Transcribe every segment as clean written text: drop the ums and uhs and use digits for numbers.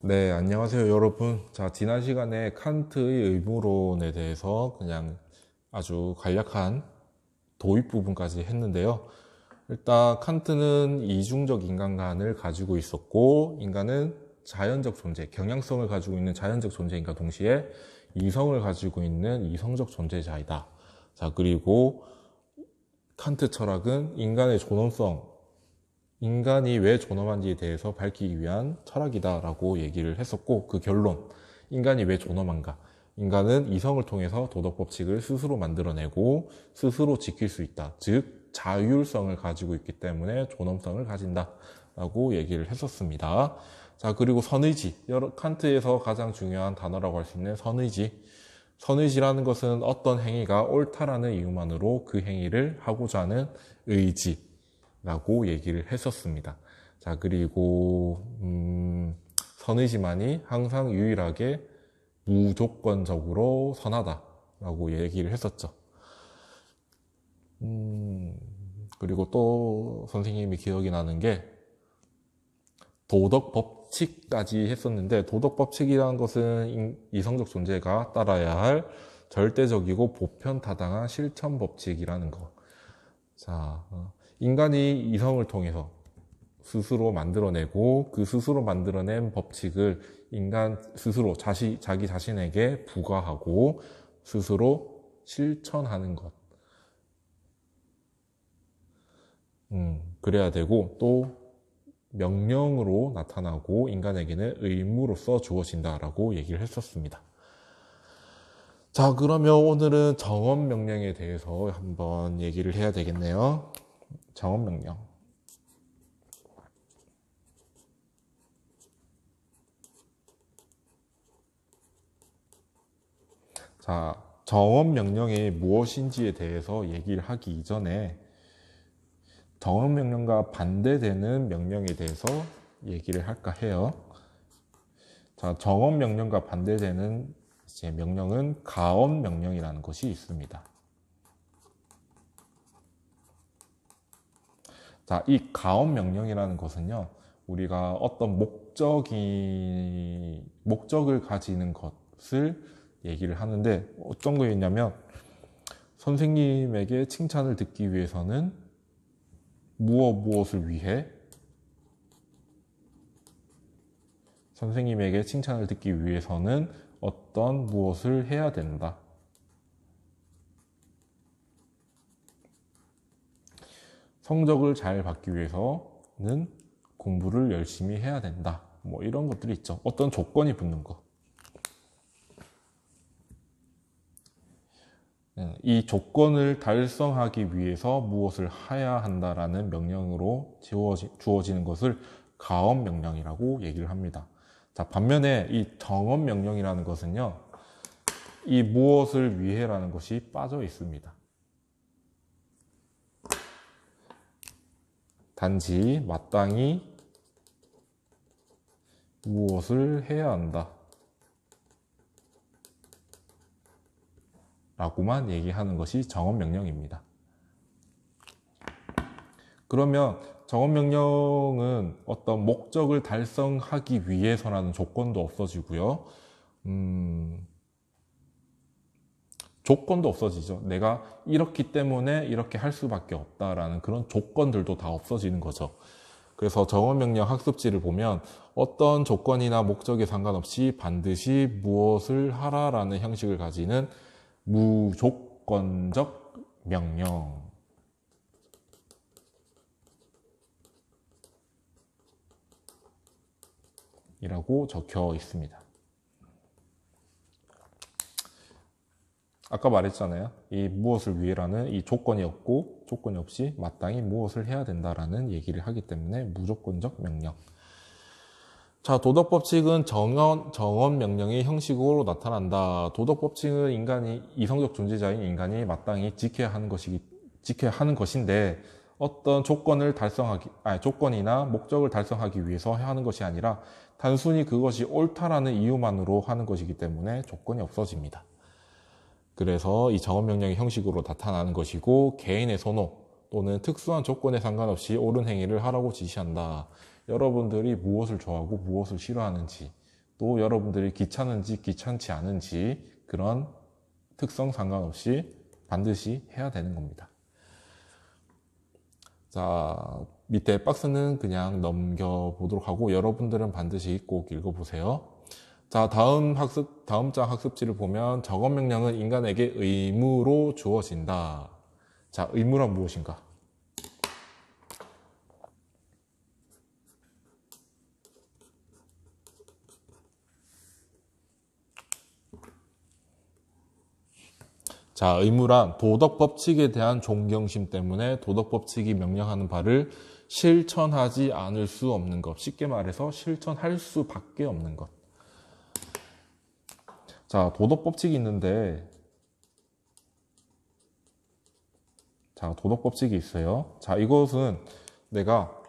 네, 안녕하세요, 여러분. 자, 지난 시간에 칸트의 의무론에 대해서 그냥 아주 간략한 도입 부분까지 했는데요. 일단 칸트는 이중적 인간관을 가지고 있었고, 인간은 자연적 존재, 경향성을 가지고 있는 자연적 존재인과 동시에 이성을 가지고 있는 이성적 존재자이다. 자, 그리고 칸트 철학은 인간의 존엄성, 인간이 왜 존엄한지에 대해서 밝히기 위한 철학이다라고 얘기를 했었고, 그 결론, 인간이 왜 존엄한가? 인간은 이성을 통해서 도덕 법칙을 스스로 만들어내고 스스로 지킬 수 있다. 즉 자율성을 가지고 있기 때문에 존엄성을 가진다라고 얘기를 했었습니다. 자, 그리고 선의지, 칸트에서 가장 중요한 단어라고 할 수 있는 선의지. 선의지라는 것은 어떤 행위가 옳다라는 이유만으로 그 행위를 하고자 하는 의지 라고 얘기를 했었습니다. 자, 그리고 선의지만이 항상 유일하게 무조건적으로 선하다라고 얘기를 했었죠. 그리고 또 선생님이 기억이 나는 게 도덕 법칙까지 했었는데, 도덕 법칙이라는 것은 이성적 존재가 따라야 할 절대적이고 보편타당한 실천 법칙이라는 거. 자, 인간이 이성을 통해서 스스로 만들어내고 그 스스로 만들어낸 법칙을 인간 스스로 자기 자신에게 부과하고 스스로 실천하는 것. 그래야 되고, 또 명령으로 나타나고 인간에게는 의무로서 주어진다라고 얘기를 했었습니다. 자, 그러면 오늘은 정언명령에 대해서 한번 얘기를 해야 되겠네요. 정언명령. 자, 정언명령이 무엇인지에 대해서 얘기를 하기 이전에 정언명령과 반대되는 명령에 대해서 얘기를 할까 해요. 자, 정언명령과 반대되는 이제 명령은 가언명령이라는 것이 있습니다. 자, 이 가언명령이라는 것은요, 우리가 어떤 목적을 가지는 것을 얘기를 하는데, 어떤 거였냐면, 선생님에게 칭찬을 듣기 위해서는 무엇을 위해? 선생님에게 칭찬을 듣기 위해서는 어떤 무엇을 해야 된다. 성적을 잘 받기 위해서는 공부를 열심히 해야 된다. 뭐 이런 것들이 있죠. 어떤 조건이 붙는 거. 이 조건을 달성하기 위해서 무엇을 해야 한다라는 명령으로 주어지는 것을 가언명령이라고 얘기를 합니다. 자, 반면에 이 정언명령이라는 것은요, 이 무엇을 위해라는 것이 빠져 있습니다. 단지 마땅히 무엇을 해야 한다 라고만 얘기하는 것이 정언명령입니다. 그러면 정언명령은 어떤 목적을 달성하기 위해서라는 조건도 없어지고요. 조건도 없어지죠. 내가 이렇기 때문에 이렇게 할 수밖에 없다라는 그런 조건들도 다 없어지는 거죠. 그래서 정언명령 학습지를 보면 어떤 조건이나 목적에 상관없이 반드시 무엇을 하라라는 형식을 가지는 무조건적 명령 이라고 적혀 있습니다. 아까 말했잖아요. 이 무엇을 위해라는 이 조건이 없고 조건이 없이 마땅히 무엇을 해야 된다라는 얘기를 하기 때문에 무조건적 명령. 자, 도덕법칙은 정언명령의 형식으로 나타난다. 도덕법칙은 이성적 존재자인 인간이 마땅히 지켜야 하는 것인데, 어떤 조건이나 목적을 달성하기 위해서 하는 것이 아니라 단순히 그것이 옳다라는 이유만으로 하는 것이기 때문에 조건이 없어집니다. 그래서 이 정언명령의 형식으로 나타나는 것이고, 개인의 선호 또는 특수한 조건에 상관없이 옳은 행위를 하라고 지시한다. 여러분들이 무엇을 좋아하고 무엇을 싫어하는지, 또 여러분들이 귀찮은지 귀찮지 않은지 그런 특성 상관없이 반드시 해야 되는 겁니다. 자, 밑에 박스는 그냥 넘겨보도록 하고 여러분들은 반드시 꼭 읽어보세요. 자, 다음 장 학습지를 보면 작업 명령은 인간에게 의무로 주어진다. 자, 의무란 무엇인가? 자, 의무란 도덕 법칙에 대한 존경심 때문에 도덕 법칙이 명령하는 바를 실천하지 않을 수 없는 것. 쉽게 말해서 실천할 수밖에 없는 것. 자, 도덕 법칙이 있는데, 자, 도덕 법칙이 있어요. 자, 이것은 내가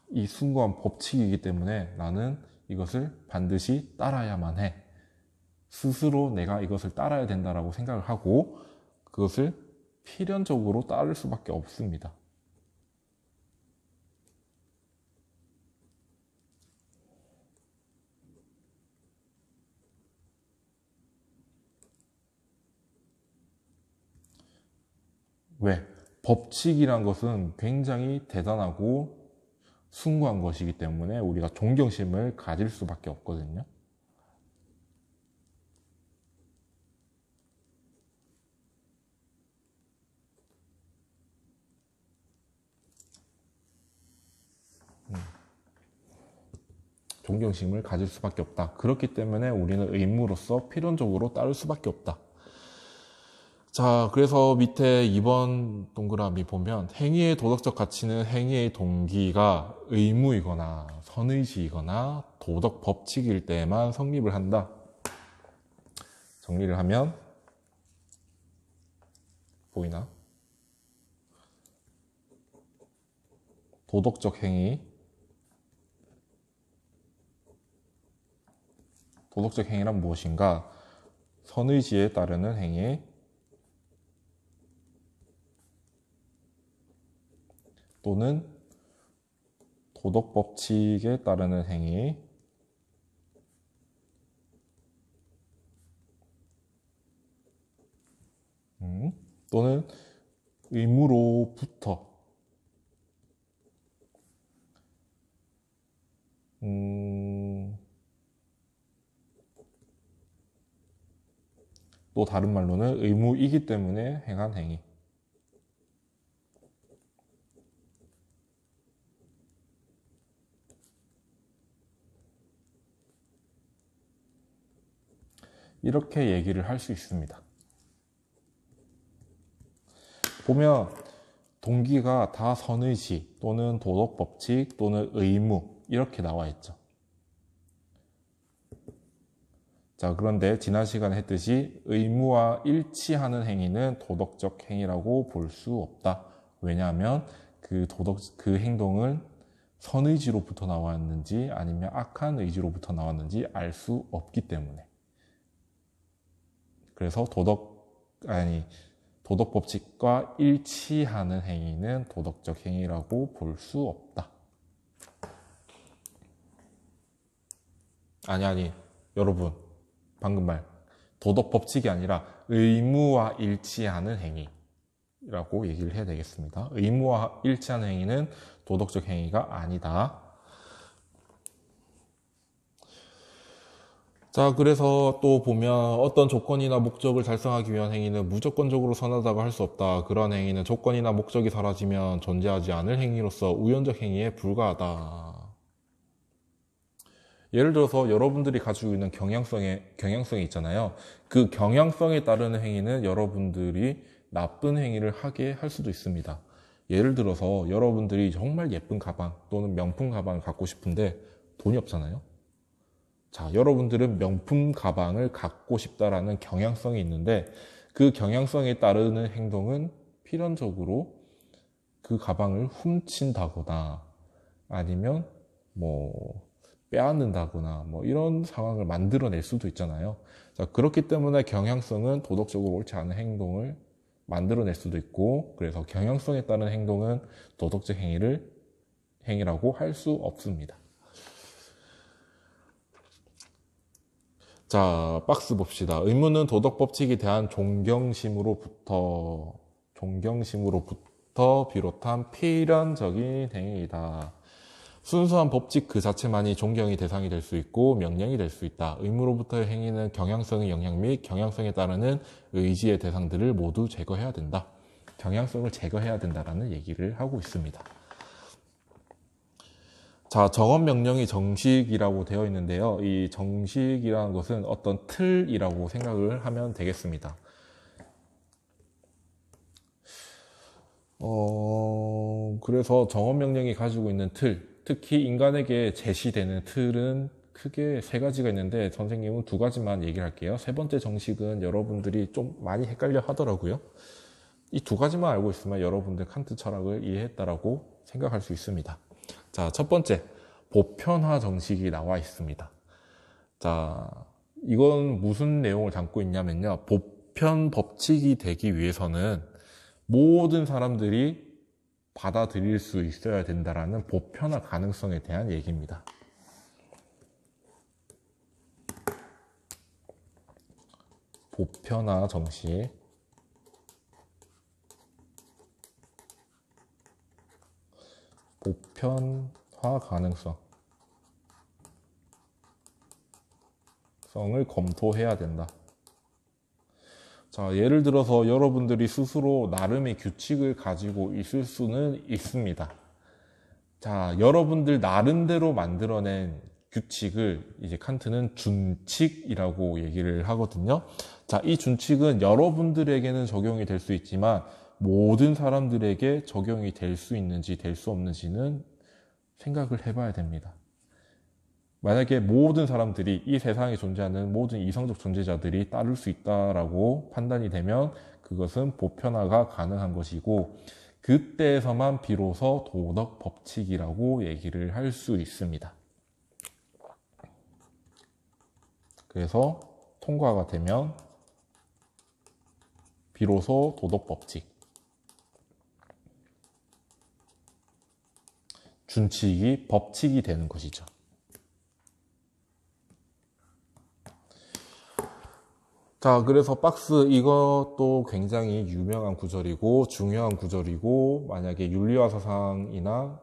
이 숭고한 법칙이기 때문에 나는 이것을 반드시 따라야만 해. 스스로 내가 이것을 따라야 된다라고 생각을 하고 그것을 필연적으로 따를 수밖에 없습니다. 왜? 법칙이란 것은 굉장히 대단하고 숭고한 것이기 때문에 우리가 존경심을 가질 수밖에 없거든요. 존경심을 가질 수밖에 없다. 그렇기 때문에 우리는 의무로서 필연적으로 따를 수밖에 없다. 자, 그래서 밑에 2번 동그라미 보면 행위의 도덕적 가치는 행위의 동기가 의무이거나 선의지이거나 도덕 법칙일 때만 성립을 한다. 정리를 하면 보이나? 도덕적 행위, 도덕적 행위란 무엇인가? 선의지에 따르는 행위, 또는 도덕 법칙에 따르는 행위, 또는 의무로부터 또 다른 말로는 의무이기 때문에 행한 행위. 이렇게 얘기를 할 수 있습니다. 보면 동기가 다 선의지 또는 도덕법칙 또는 의무 이렇게 나와 있죠. 자, 그런데 지난 시간에 했듯이 의무와 일치하는 행위는 도덕적 행위라고 볼 수 없다. 왜냐하면 그 행동은 선의지로부터 나왔는지 아니면 악한 의지로부터 나왔는지 알 수 없기 때문에. 그래서 도덕 법칙과 일치하는 행위는 도덕적 행위라고 볼 수 없다. 여러분, 방금 말 도덕 법칙이 아니라 의무와 일치하는 행위라고 얘기를 해야 되겠습니다. 의무와 일치하는 행위는 도덕적 행위가 아니다. 자, 그래서 또 보면 어떤 조건이나 목적을 달성하기 위한 행위는 무조건적으로 선하다고 할 수 없다. 그런 행위는 조건이나 목적이 사라지면 존재하지 않을 행위로서 우연적 행위에 불과하다. 예를 들어서 여러분들이 가지고 있는 경향성이 있잖아요. 그 경향성에 따르는 행위는 여러분들이 나쁜 행위를 하게 할 수도 있습니다. 예를 들어서 여러분들이 정말 예쁜 가방 또는 명품 가방을 갖고 싶은데 돈이 없잖아요. 자, 여러분들은 명품 가방을 갖고 싶다라는 경향성이 있는데 그 경향성에 따르는 행동은 필연적으로 그 가방을 훔친다거나 아니면 빼앗는다거나 이런 상황을 만들어낼 수도 있잖아요. 자, 그렇기 때문에 경향성은 도덕적으로 옳지 않은 행동을 만들어낼 수도 있고 그래서 경향성에 따른 행동은 도덕적 행위라고 할 수 없습니다. 자, 박스 봅시다. 의무는 도덕 법칙에 대한 존경심으로부터 비롯한 필연적인 행위이다. 순수한 법칙 그 자체만이 존경의 대상이 될 수 있고 명령이 될 수 있다. 의무로부터의 행위는 경향성의 영향 및 경향성에 따르는 의지의 대상들을 모두 제거해야 된다. 경향성을 제거해야 된다라는 얘기를 하고 있습니다. 자, 적언 명령이 정식이라고 되어 있는데요. 이 정식이라는 것은 어떤 틀이라고 생각을 하면 되겠습니다. 그래서 정언 명령이 가지고 있는 틀, 특히 인간에게 제시되는 틀은 크게 세 가지가 있는데 선생님은 두 가지만 얘기를 할게요. 세 번째 정식은 여러분들이 좀 많이 헷갈려 하더라고요. 이 두 가지만 알고 있으면 여러분들 칸트 철학을 이해했다라고 생각할 수 있습니다. 자, 첫 번째, 보편화 정식이 나와 있습니다. 자, 이건 무슨 내용을 담고 있냐면요. 보편 법칙이 되기 위해서는 모든 사람들이 받아들일 수 있어야 된다라는 보편화 가능성에 대한 얘기입니다. 보편화 정식. 보편화 가능성을 검토해야 된다. 자, 예를 들어서 여러분들이 스스로 나름의 규칙을 가지고 있을 수는 있습니다. 자, 여러분들 나름대로 만들어낸 규칙을 이제 칸트는 준칙이라고 얘기를 하거든요. 자, 이 준칙은 여러분들에게는 적용이 될 수 있지만 모든 사람들에게 적용이 될 수 있는지 될 수 없는지는 생각을 해봐야 됩니다. 만약에 모든 사람들이 이 세상에 존재하는 모든 이성적 존재자들이 따를 수 있다라고 판단이 되면 그것은 보편화가 가능한 것이고 그때에서만 비로소 도덕 법칙이라고 얘기를 할 수 있습니다. 그래서 통과가 되면 비로소 도덕 법칙, 준칙이 법칙이 되는 것이죠. 자, 그래서 박스 이것도 굉장히 유명한 구절이고 중요한 구절이고 만약에 윤리와 사상이나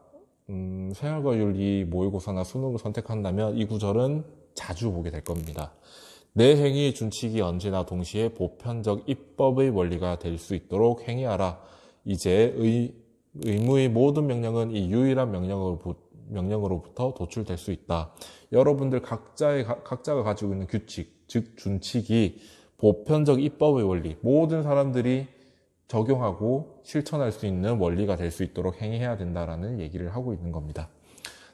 생활과 윤리 모의고사나 수능을 선택한다면 이 구절은 자주 보게 될 겁니다. 내 행위 준칙이 언제나 동시에 보편적 입법의 원리가 될 수 있도록 행위하라. 이제 의무의 모든 명령은 이 유일한 명령으로부터 도출될 수 있다. 여러분들 각자가 가지고 있는 규칙, 즉 준칙이 보편적 입법의 원리, 모든 사람들이 적용하고 실천할 수 있는 원리가 될 수 있도록 행해야 된다라는 얘기를 하고 있는 겁니다.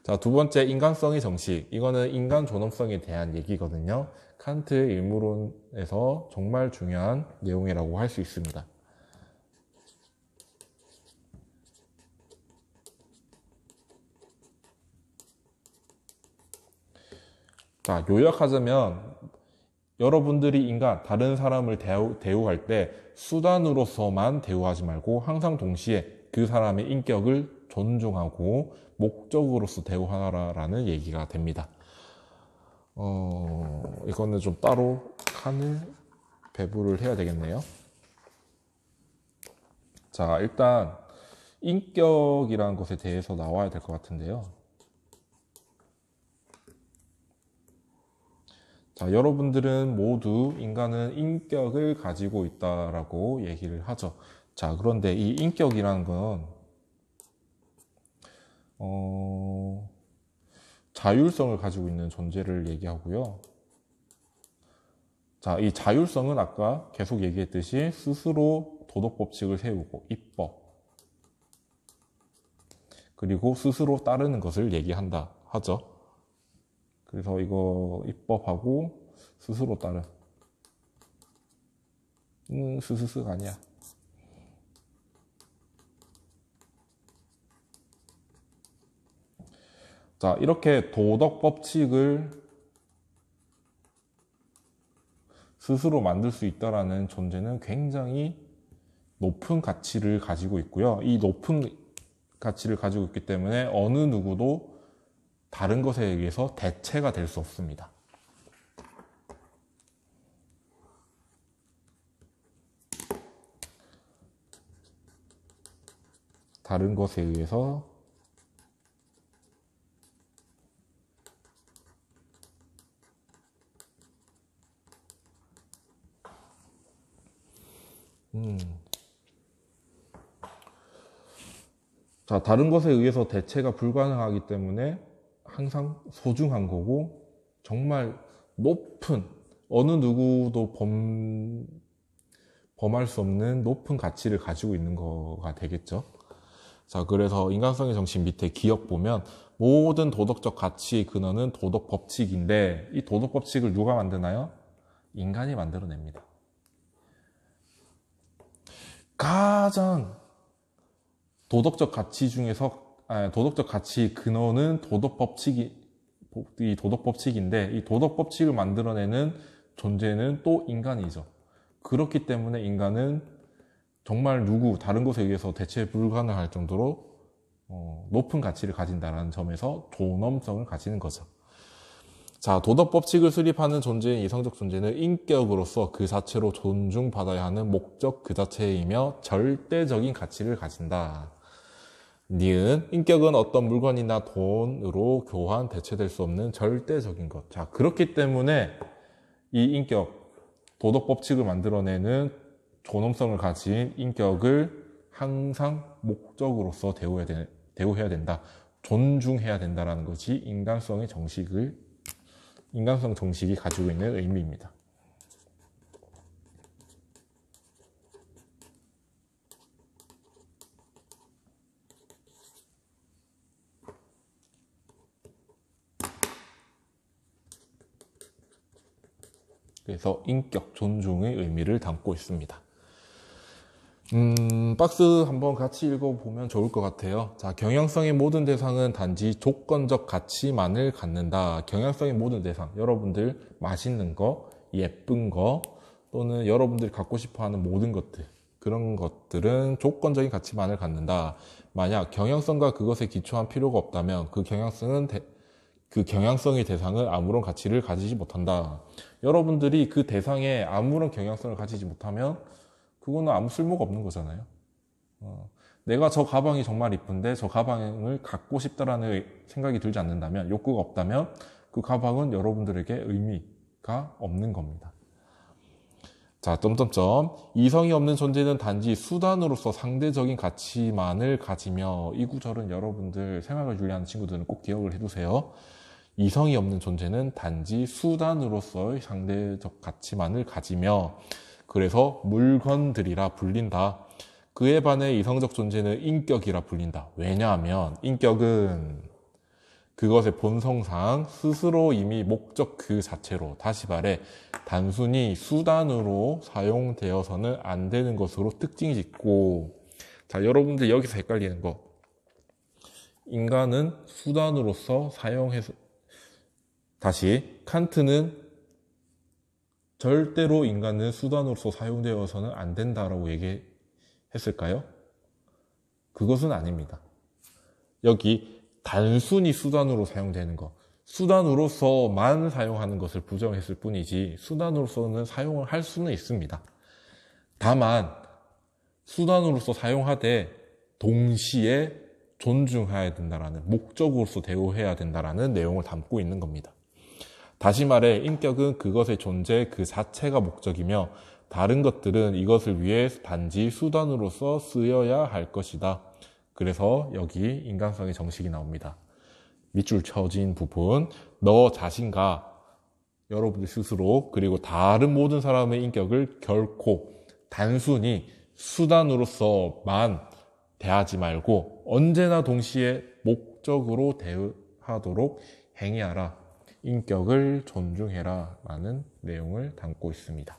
자, 두 번째, 인간성의 정식. 이거는 인간 존엄성에 대한 얘기거든요. 칸트의 의무론에서 정말 중요한 내용이라고 할 수 있습니다. 자, 요약하자면 여러분들이 인간, 다른 사람을 대우할 때 수단으로서만 대우하지 말고 항상 동시에 그 사람의 인격을 존중하고 목적으로서 대우하라라는 얘기가 됩니다. 이거는 좀 따로 칸을 배부를 해야 되겠네요. 자, 일단 인격이라는 것에 대해서 나와야 될 것 같은데요. 자, 여러분들은 모두 인간은 인격을 가지고 있다라고 얘기를 하죠. 자, 그런데 이 인격이라는 건 자율성을 가지고 있는 존재를 얘기하고요. 자, 이 자율성은 아까 계속 얘기했듯이 스스로 도덕법칙을 세우고 입법 그리고 스스로 따르는 것을 얘기한다 하죠. 그래서 이거 입법하고 스스로 따른 스스스가 아니야. 자, 이렇게 도덕 법칙을 스스로 만들 수 있다라는 존재는 굉장히 높은 가치를 가지고 있고요. 이 높은 가치를 가지고 있기 때문에 어느 누구도 다른 것에 의해서 대체가 될 수 없습니다. 다른 것에 의해서 자, 다른 것에 의해서 대체가 불가능하기 때문에 항상 소중한 거고, 정말 높은, 어느 누구도 범할 수 없는 높은 가치를 가지고 있는 거가 되겠죠. 자, 그래서 인간성의 정신 밑에 기억 보면 모든 도덕적 가치의 근원은 도덕 법칙인데, 이 도덕 법칙을 누가 만드나요? 인간이 만들어냅니다. 가장 도덕적 가치 중에서 도덕적 가치의 근원은 이 도덕 법칙인데, 이 도덕 법칙을 만들어내는 존재는 또 인간이죠. 그렇기 때문에 인간은 정말 다른 것에 의해서 대체 불가능할 정도로 높은 가치를 가진다는 점에서 존엄성을 가지는 거죠. 자, 도덕 법칙을 수립하는 존재인 이성적 존재는 인격으로서 그 자체로 존중받아야 하는 목적 그 자체이며 절대적인 가치를 가진다. 니은, 인격은 어떤 물건이나 돈으로 교환, 대체될 수 없는 절대적인 것. 자, 그렇기 때문에 이 인격, 도덕 법칙을 만들어내는 존엄성을 가진 인격을 항상 목적으로서 대우해야 된다. 존중해야 된다라는 것이 인간성 정식이 가지고 있는 의미입니다. 그래서 인격 존중의 의미를 담고 있습니다. 박스 한번 같이 읽어보면 좋을 것 같아요. 자, 경향성의 모든 대상은 단지 조건적 가치만을 갖는다. 경향성의 모든 대상, 여러분들 맛있는 거, 예쁜 거, 또는 여러분들이 갖고 싶어하는 모든 것들, 그런 것들은 조건적인 가치만을 갖는다. 만약 경향성과 그것에 기초한 필요가 없다면 그 경향성의 대상은 아무런 가치를 가지지 못한다. 여러분들이 그 대상에 아무런 경향성을 가지지 못하면 그거는 아무 쓸모가 없는 거잖아요. 내가 저 가방이 정말 이쁜데 저 가방을 갖고 싶다라는 생각이 들지 않는다면, 욕구가 없다면 그 가방은 여러분들에게 의미가 없는 겁니다. 자, 이성이 없는 존재는 단지 수단으로서 상대적인 가치만을 가지며, 이 구절은 여러분들 생활을 윤리하는 친구들은 꼭 기억을 해두세요. 이성이 없는 존재는 단지 수단으로서의 상대적 가치만을 가지며, 그래서 물건들이라 불린다. 그에 반해 이성적 존재는 인격이라 불린다. 왜냐하면 인격은 그것의 본성상 스스로 이미 목적 그 자체로, 다시 말해 단순히 수단으로 사용되어서는 안 되는 것으로 특징이 있고, 자, 여러분들 여기서 헷갈리는 거, 인간은 수단으로서 사용해서, 다시, 칸트는 절대로 인간은 수단으로서 사용되어서는 안 된다라고 얘기했을까요? 그것은 아닙니다. 여기 단순히 수단으로 사용되는 것, 수단으로서만 사용하는 것을 부정했을 뿐이지 수단으로서는 사용을 할 수는 있습니다. 다만 수단으로서 사용하되 동시에 존중해야 된다라는, 목적으로서 대우해야 된다라는 내용을 담고 있는 겁니다. 다시 말해 인격은 그것의 존재 그 자체가 목적이며 다른 것들은 이것을 위해 단지 수단으로서 쓰여야 할 것이다. 그래서 여기 인간성의 정식이 나옵니다. 밑줄 쳐진 부분, 너 자신과 여러분들 스스로 그리고 다른 모든 사람의 인격을 결코 단순히 수단으로서만 대하지 말고 언제나 동시에 목적으로 대하도록 행해하라. 인격을 존중해라 라는 내용을 담고 있습니다.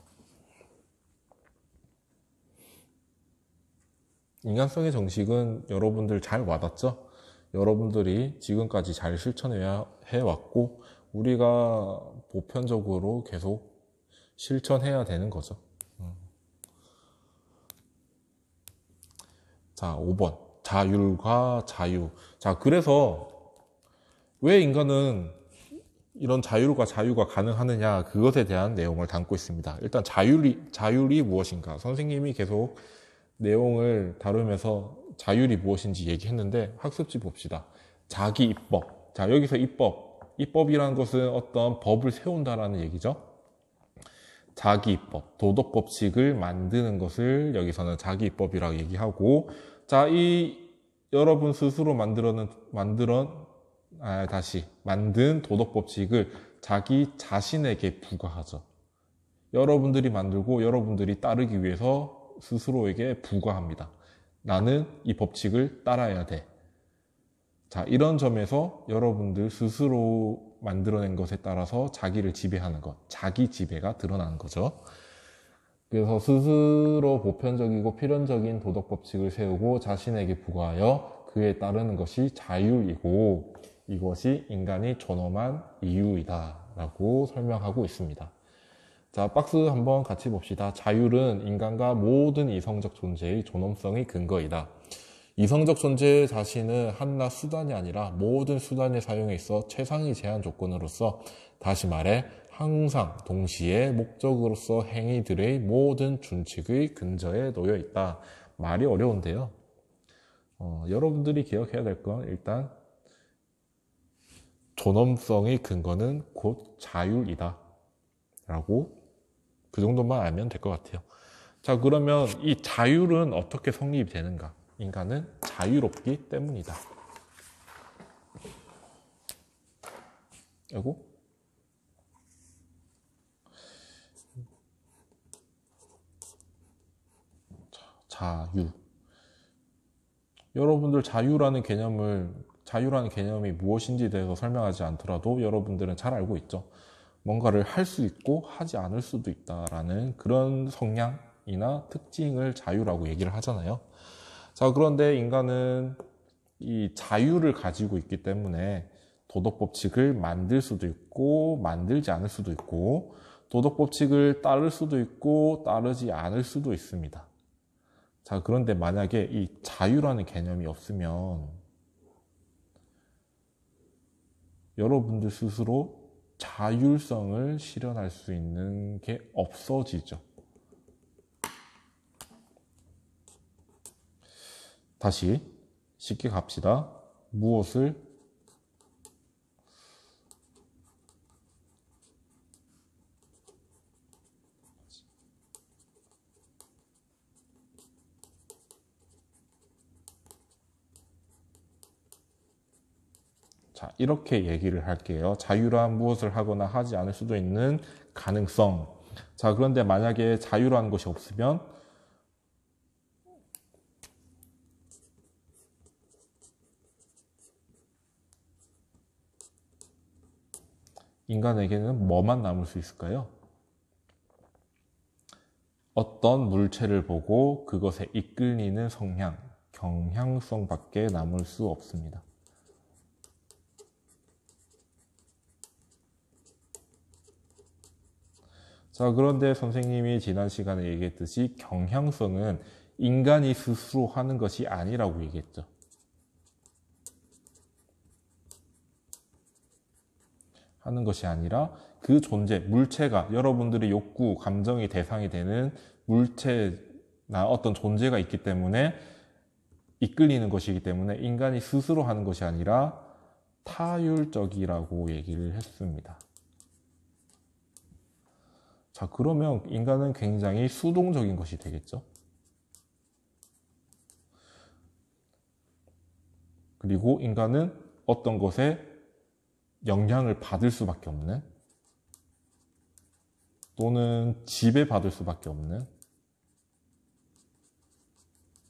인간성의 정식은 여러분들 잘 와닿죠? 여러분들이 지금까지 잘 실천해왔고 우리가 보편적으로 계속 실천해야 되는 거죠. 자, 5번 자율과 자유. 자, 그래서 왜 인간은 이런 자율과 자유가 가능하느냐, 그것에 대한 내용을 담고 있습니다. 일단 자율이 무엇인가, 선생님이 계속 내용을 다루면서 자율이 무엇인지 얘기했는데 학습지 봅시다. 자기 입법. 자, 여기서 입법이라는 것은 어떤 법을 세운다라는 얘기죠. 자기 입법, 도덕 법칙을 만드는 것을 여기서는 자기 입법이라고 얘기하고, 자, 여러분 스스로 만든 도덕 법칙을 자기 자신에게 부과하죠. 여러분들이 만들고 여러분들이 따르기 위해서 스스로에게 부과합니다. 나는 이 법칙을 따라야 돼. 자, 이런 점에서 여러분들 스스로 만들어낸 것에 따라서 자기를 지배하는 것, 자기 지배가 드러나는 거죠. 그래서 스스로 보편적이고 필연적인 도덕 법칙을 세우고 자신에게 부과하여 그에 따르는 것이 자율이고, 이것이 인간이 존엄한 이유이다 라고 설명하고 있습니다. 자, 박스 한번 같이 봅시다. 자율은 인간과 모든 이성적 존재의 존엄성의 근거이다. 이성적 존재 자신은 한낱 수단이 아니라 모든 수단의 사용에 있어 최상의 제한 조건으로서, 다시 말해 항상 동시에 목적으로서 행위들의 모든 준칙의 근저에 놓여 있다. 말이 어려운데요. 여러분들이 기억해야 될 건 일단 존엄성의 근거는 곧 자율이다 라고 그 정도만 알면 될 것 같아요. 자, 그러면 이 자율은 어떻게 성립이 되는가? 인간은 자유롭기 때문이다. 그리고 자유. 여러분들 자유라는 개념이 무엇인지에 대해서 설명하지 않더라도 여러분들은 잘 알고 있죠. 뭔가를 할 수 있고 하지 않을 수도 있다라는 그런 성향이나 특징을 자유라고 얘기를 하잖아요. 자, 그런데 인간은 이 자유를 가지고 있기 때문에 도덕법칙을 만들 수도 있고 만들지 않을 수도 있고, 도덕법칙을 따를 수도 있고 따르지 않을 수도 있습니다. 자, 그런데 만약에 이 자유라는 개념이 없으면 여러분들 스스로 자율성을 실현할 수 있는 게 없어지죠. 다시 쉽게 갑시다. 무엇을 자, 이렇게 얘기를 할게요. 자유란 무엇을 하거나 하지 않을 수도 있는 가능성. 자, 그런데 만약에 자유라는 것이 없으면 인간에게는 뭐만 남을 수 있을까요? 어떤 물체를 보고 그것에 이끌리는 성향, 경향성밖에 남을 수 없습니다. 자, 그런데 선생님이 지난 시간에 얘기했듯이 경향성은 인간이 스스로 하는 것이 아니라고 얘기했죠. 하는 것이 아니라 그 존재, 물체가, 여러분들의 욕구, 감정의 대상이 되는 물체나 어떤 존재가 있기 때문에 이끌리는 것이기 때문에 인간이 스스로 하는 것이 아니라 타율적이라고 얘기를 했습니다. 자, 그러면 인간은 굉장히 수동적인 것이 되겠죠. 그리고 인간은 어떤 것에 영향을 받을 수밖에 없는, 또는 지배받을 수밖에 없는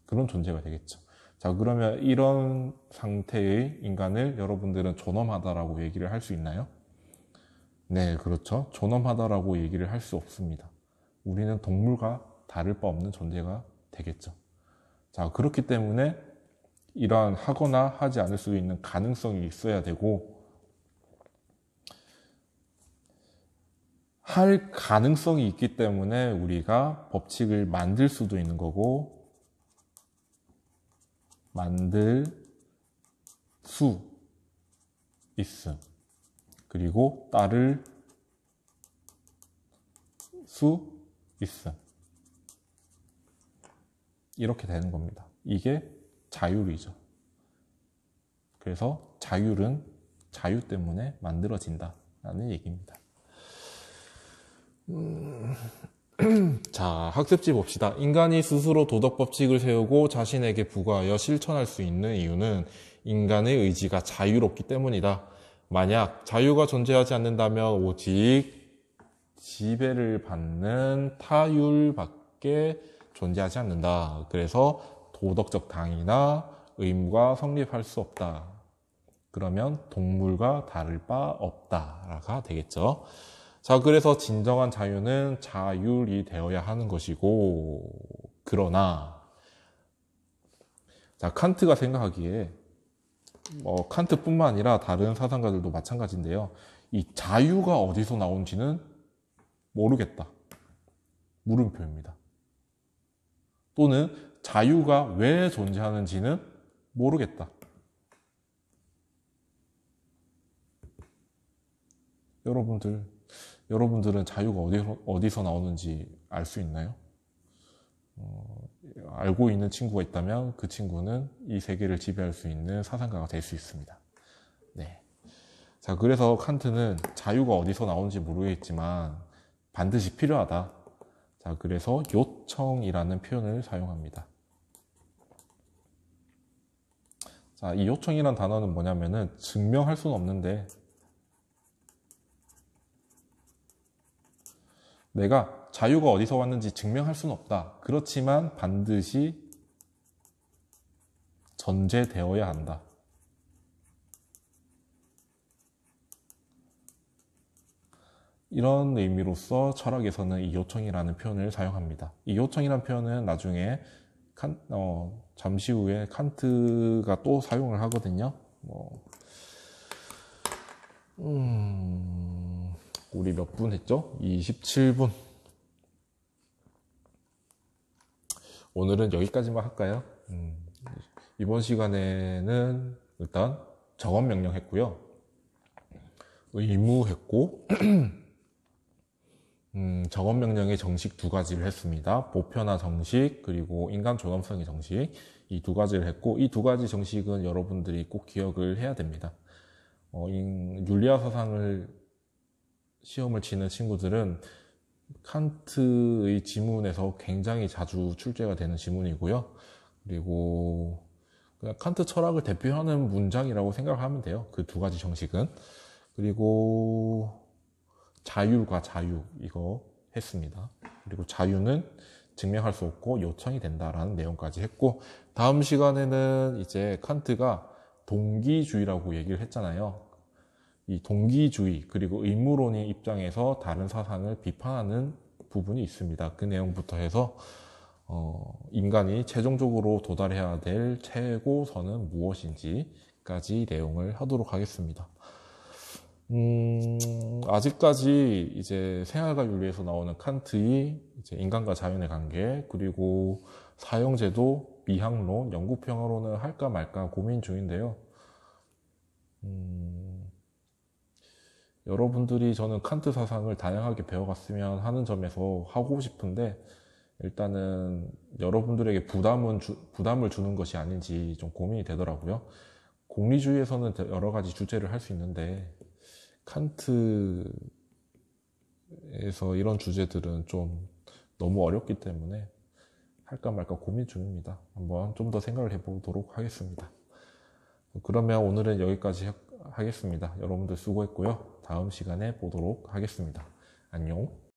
그런 존재가 되겠죠. 자, 그러면 이런 상태의 인간을 여러분들은 존엄하다라고 얘기를 할 수 있나요? 네, 그렇죠. 존엄하다라고 얘기를 할 수 없습니다. 우리는 동물과 다를 바 없는 존재가 되겠죠. 자, 그렇기 때문에 이러한 하거나 하지 않을 수 있는 가능성이 있어야 되고, 할 가능성이 있기 때문에 우리가 법칙을 만들 수도 있는 거고, 만들 수 있음. 그리고 따를 수 있음. 이렇게 되는 겁니다. 이게 자율이죠. 그래서 자율은 자유 때문에 만들어진다 라는 얘기입니다. 자, 학습지 봅시다. 인간이 스스로 도덕 법칙을 세우고 자신에게 부과하여 실천할 수 있는 이유는 인간의 의지가 자유롭기 때문이다. 만약 자유가 존재하지 않는다면 오직 지배를 받는 타율밖에 존재하지 않는다. 그래서 도덕적 당위나 의무가 성립할 수 없다. 그러면 동물과 다를 바 없다가 되겠죠. 자, 그래서 진정한 자유는 자율이 되어야 하는 것이고, 그러나, 자, 칸트가 생각하기에, 칸트뿐만 아니라 다른 사상가들도 마찬가지인데요. 이 자유가 어디서 나온지는 모르겠다. 물음표입니다. 또는 자유가 왜 존재하는지는 모르겠다. 여러분들은 자유가 어디서 나오는지 알 수 있나요? 알고 있는 친구가 있다면 그 친구는 이 세계를 지배할 수 있는 사상가가 될 수 있습니다. 네. 자, 그래서 칸트는 자유가 어디서 나오는지 모르겠지만 반드시 필요하다. 자, 그래서 요청이라는 표현을 사용합니다. 자, 이 요청이라는 단어는 뭐냐면은 증명할 수는 없는데 내가 자유가 어디서 왔는지 증명할 수는 없다. 그렇지만 반드시 전제되어야 한다. 이런 의미로서 철학에서는 이 요청이라는 표현을 사용합니다. 이 요청이라는 표현은 나중에 잠시 후에 칸트가 또 사용을 하거든요. 우리 몇 분 했죠? 27분. 오늘은 여기까지만 할까요? 이번 시간에는 일단 정언 명령 했고요. 의무 했고, 정언 명령의 정식 두 가지를 했습니다. 보편화 정식, 그리고 인간 존엄성의 정식. 이 두 가지를 했고, 이 두 가지 정식은 여러분들이 꼭 기억을 해야 됩니다. 윤리학 사상을 시험을 치는 친구들은 칸트의 지문에서 굉장히 자주 출제가 되는 지문이고요. 그리고 그냥 칸트 철학을 대표하는 문장이라고 생각하면 돼요. 그 두 가지 정식은. 그리고 자율과 자유 이거 했습니다. 그리고 자유는 증명할 수 없고 요청이 된다라는 내용까지 했고, 다음 시간에는 이제 칸트가 동기주의라고 얘기를 했잖아요. 이 동기주의 그리고 의무론의 입장에서 다른 사상을 비판하는 부분이 있습니다. 그 내용부터 해서 인간이 최종적으로 도달해야 될 최고선은 무엇인지까지 내용을 하도록 하겠습니다. 아직까지 이제 생활과 윤리에서 나오는 칸트의 이제 인간과 자연의 관계, 그리고 사형제도, 미학론, 영구평화론을 할까 말까 고민 중인데요. 여러분들이 저는 칸트 사상을 다양하게 배워갔으면 하는 점에서 하고 싶은데, 일단은 여러분들에게 부담을 주는 것이 아닌지 좀 고민이 되더라고요. 공리주의에서는 여러 가지 주제를 할 수 있는데, 칸트에서 이런 주제들은 좀 너무 어렵기 때문에 할까 말까 고민 중입니다. 한번 좀 더 생각을 해보도록 하겠습니다. 그러면 오늘은 여기까지 하겠습니다. 여러분들 수고했고요. 다음 시간에 보도록 하겠습니다. 안녕.